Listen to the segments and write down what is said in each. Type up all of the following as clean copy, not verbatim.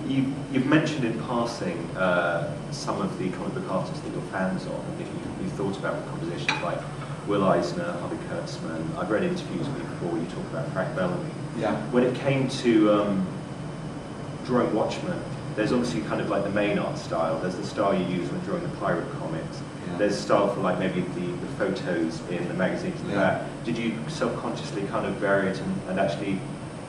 you've mentioned in passing some of the comic book artists that you're fans of, and if you've thought about compositions like Will Eisner, Harvey Kurtzman. I've read interviews with you before where you talk about Frank Bellamy. Yeah. When it came to drawing Watchmen, there's obviously kind of like the main art style. There's the style you use when drawing the pirate comics. Yeah. There's style for like maybe the photos in the magazines and that. Did you self-consciously kind of vary it and actually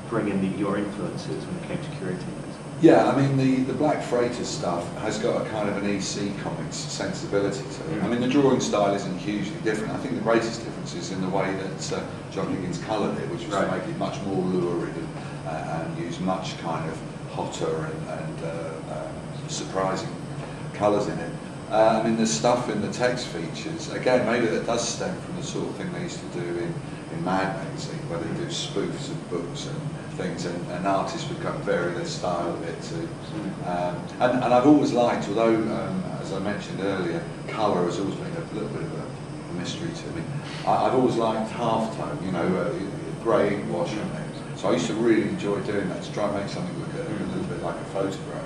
bring in your influences when it came to curating this? Yeah, I mean the Black Freighter stuff has got a kind of an EC Comics sensibility to it. I mean the drawing style isn't hugely different. I think the greatest difference is in the way that John Higgins coloured it, which was to make it much more lurid and use much kind of hotter and surprising colours in it. I mean the stuff in the text features, again maybe that does stem from the sort of thing they used to do in Mad magazine, where they do spoofs of books and things, and artists would kind of vary their style a bit too. And I've always liked, although as I mentioned earlier, colour has always been a little bit of a mystery to me. I've always liked halftone, you know, grey ink wash on it. So I used to really enjoy doing that, to try and make something look a little bit like a photograph.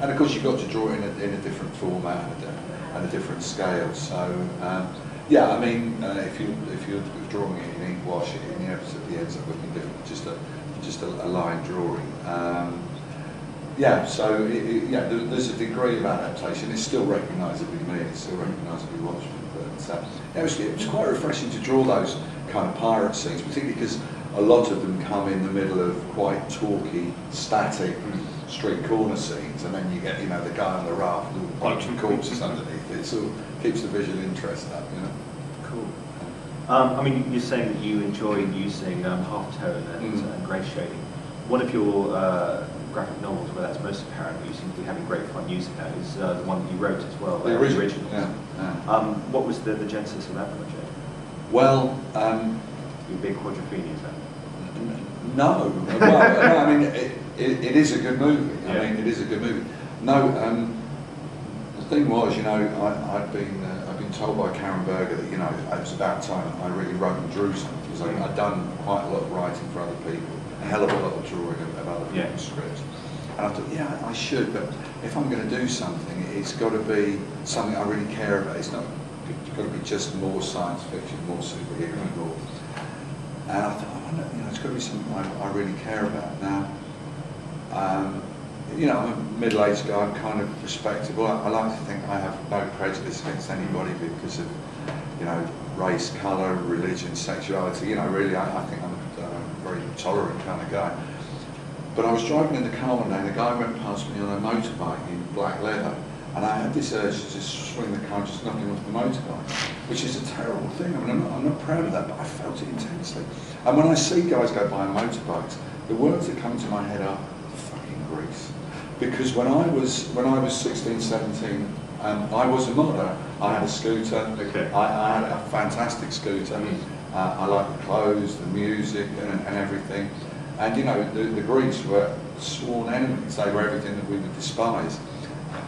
And of course you've got to draw it in a different format and a different scale. So yeah, I mean, if you're drawing it in ink wash, it inevitably ends up looking different. Just a line drawing. Yeah, so yeah, there's a degree of adaptation. It's still recognisably me. It's still recognisably Watchmen. But yeah, it was quite refreshing to draw those kind of pirate scenes, particularly because a lot of them come in the middle of quite talky, static street corner scenes, and then you get, you know, the guy on the raft with a bunch of corpses underneath it. So it keeps the visual interest up, you know. Cool. I mean, you're saying that you enjoy using halftone and grey shading. One of your graphic novels where that's most apparent, but you seem to be having great fun using that, is the one that you wrote as well, the original. Yeah. What was the genesis of that project? Well, you big quadrophenia, is that? No. Well, no, I mean, it is a good movie. Yeah. I mean, it is a good movie. No, the thing was, you know, I'd been told by Karen Berger that, you know, it was about time I really wrote and drew something, because I'd done quite a lot of writing for other people, a hell of a lot of drawing of other people's scripts. And I thought, yeah, I should, but if I'm going to do something, it's got to be something I really care about. It's not got to be just more science fiction, more superhero, more. And I thought, oh, no, you know, it's got to be something I really care about. Now, you know, I'm a middle-aged guy, I'm kind of respectable. I like to think I have no prejudice against anybody because of, you know, race, colour, religion, sexuality. You know, really, I think I'm a very tolerant kind of guy. But I was driving in the car one day and the guy went past me on a motorbike in black leather, and I had this urge to just swing the car and just knock him off the motorbike, which is a terrible thing. I mean, I'm not proud of that, but I felt it intensely. And when I see guys go by on motorbikes, the words that come to my head are fucking Greece. Because when I was 16, 17, I was a modder. I had a scooter. Okay. I had a fantastic scooter. I liked the clothes, the music, and everything. And you know, the Greeks were sworn enemies. They were everything that we would despise.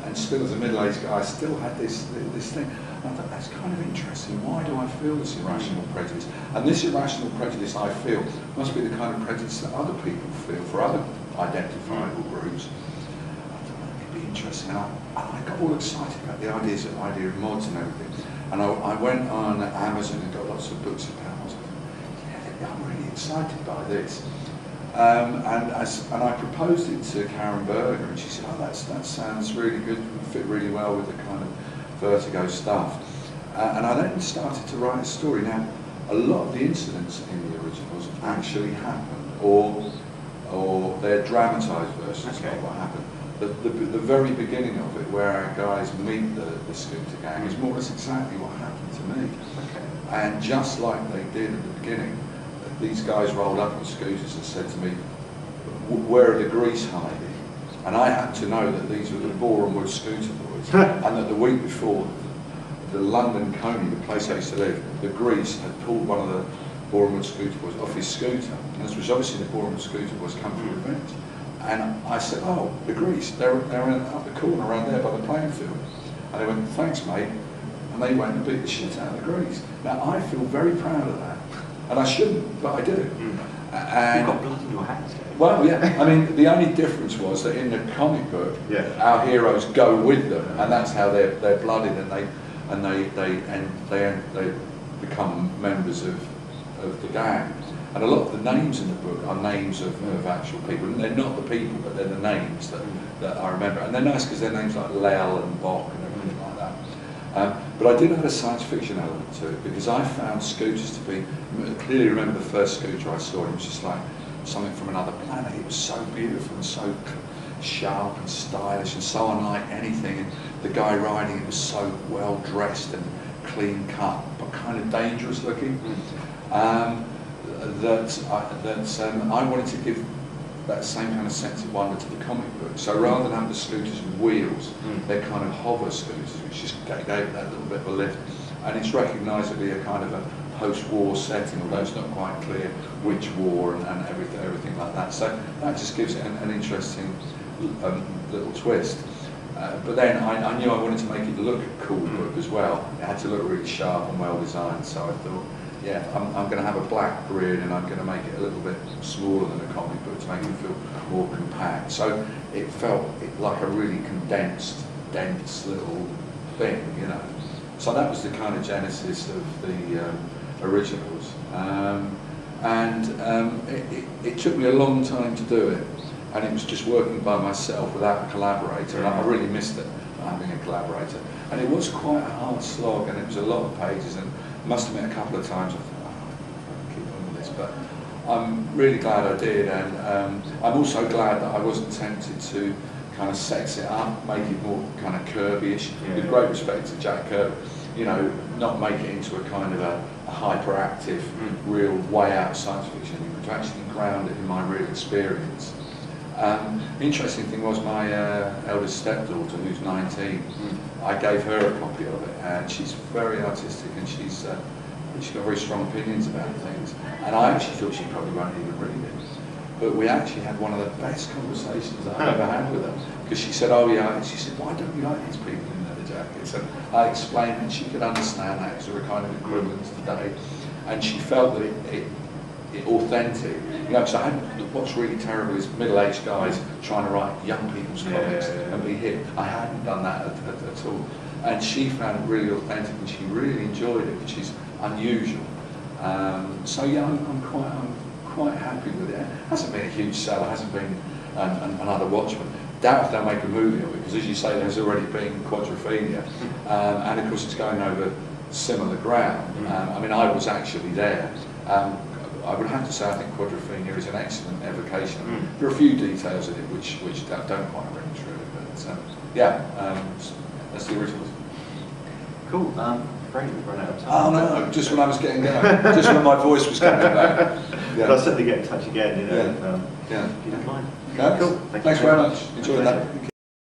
And still, as a middle-aged guy, I still had this thing. And I thought, that's kind of interesting. Why do I feel this irrational prejudice? And this irrational prejudice I feel must be the kind of prejudice that other people feel for other identifiable groups. I thought that could be interesting. And I got all excited about the idea of mods and everything. And I went on Amazon and got lots of books about it. I was like, yeah, I'm really excited by this. And I proposed it to Karen Berger, and she said, oh, that sounds really good, it would fit really well with the kind of Vertigo stuff. And I then started to write a story. Now, a lot of the incidents in the originals actually happened, or they're dramatised versions of what happened. The very beginning of it, where our guys meet the scooter gang, is more or less exactly what happened to me. And just like they did at the beginning, these guys rolled up on scooters and said to me, where are the Grease hiding? And I had to know that these were the Boreham Wood scooter boys, and that the week before, the London Coney, the place I used to live, the Grease had pulled one of the Boreham Wood scooter boys off his scooter, and this was obviously the Boreham Wood scooter boys come for revenge. And I said, oh, the Grease, they're up the corner around there by the playing field. And they went, thanks mate, and they went and beat the shit out of the Grease. Now I feel very proud of that. And I shouldn't, but I do. You've got blood in your hands, Dave. Well, yeah. I mean, the only difference was that in the comic book, our heroes go with them, and that's how they're blooded, and they become members of the gang. And a lot of the names in the book are names of actual people. And they're not the people, but they're the names that I remember. And they're nice because they're names like Lel and Bok and everything like that. But I did have a science fiction element to it, because I found scooters to be, clearly remember the first scooter I saw, it was just like something from another planet. It was so beautiful and so sharp and stylish and so unlike anything. And the guy riding it was so well dressed and clean cut, but kind of dangerous looking. I wanted to give that same kind of sense of wonder to the comic book. So rather than have the scooters with wheels, they're kind of hover scooters, which just gave that little bit of a lift. And it's recognisably a kind of a post-war setting, although it's not quite clear which war and everything like that. So that just gives it an interesting little twist. But then I knew I wanted to make it look a cool book as well. It had to look really sharp and well designed, so I thought, yeah, I'm going to have a black grid, and I'm going to make it a little bit smaller than a comic book to make it feel more compact. So it felt like a really condensed, dense little thing, you know. So that was the kind of genesis of the originals. It took me a long time to do it, and it was just working by myself without a collaborator, and I really missed it, having a collaborator. And it was quite a hard slog, and it was a lot of pages, and I must admit a couple of times I thought, I keep on with this, but I'm really glad I did, and I'm also glad that I wasn't tempted to kind of sex it up, make it more kind of Kirby-ish, with great respect to Jack Kirby, you know, not make it into a kind of a hyperactive, real way out science fiction, but to actually ground it in my real experience. The interesting thing was my eldest stepdaughter, who's 19, I gave her a copy of it, and she's very artistic, and she's got very strong opinions about things, and I actually thought she probably won't even read it. But we actually had one of the best conversations I've ever had with her, because she said, oh yeah, and she said, why don't you like these people in leather jackets? And I explained, and she could understand that, because there were kind of equivalents today, and she felt that it authentic. You know, so what's really terrible is middle-aged guys trying to write young people's comics and be hip. I hadn't done that at all. And she found it really authentic, and she really enjoyed it, which is unusual. So yeah, I'm quite happy with it. It hasn't been a huge seller, hasn't been another Watchmen. Doubt if they'll make a movie of it, because as you say, there's already been Quadrophenia, and of course it's going over similar ground. I mean, I was actually there. I would have to say I think Quadrophenia is an excellent evocation. There are a few details in it which don't quite ring true, but yeah, that's the originals. Cool. Afraid we've run out of time. Oh no, just when I was getting going, just when my voice was coming back. Yeah. But I'll certainly get in touch again, you know, yeah. if you don't mind. Okay. Cool. Thanks very much. Enjoyed that.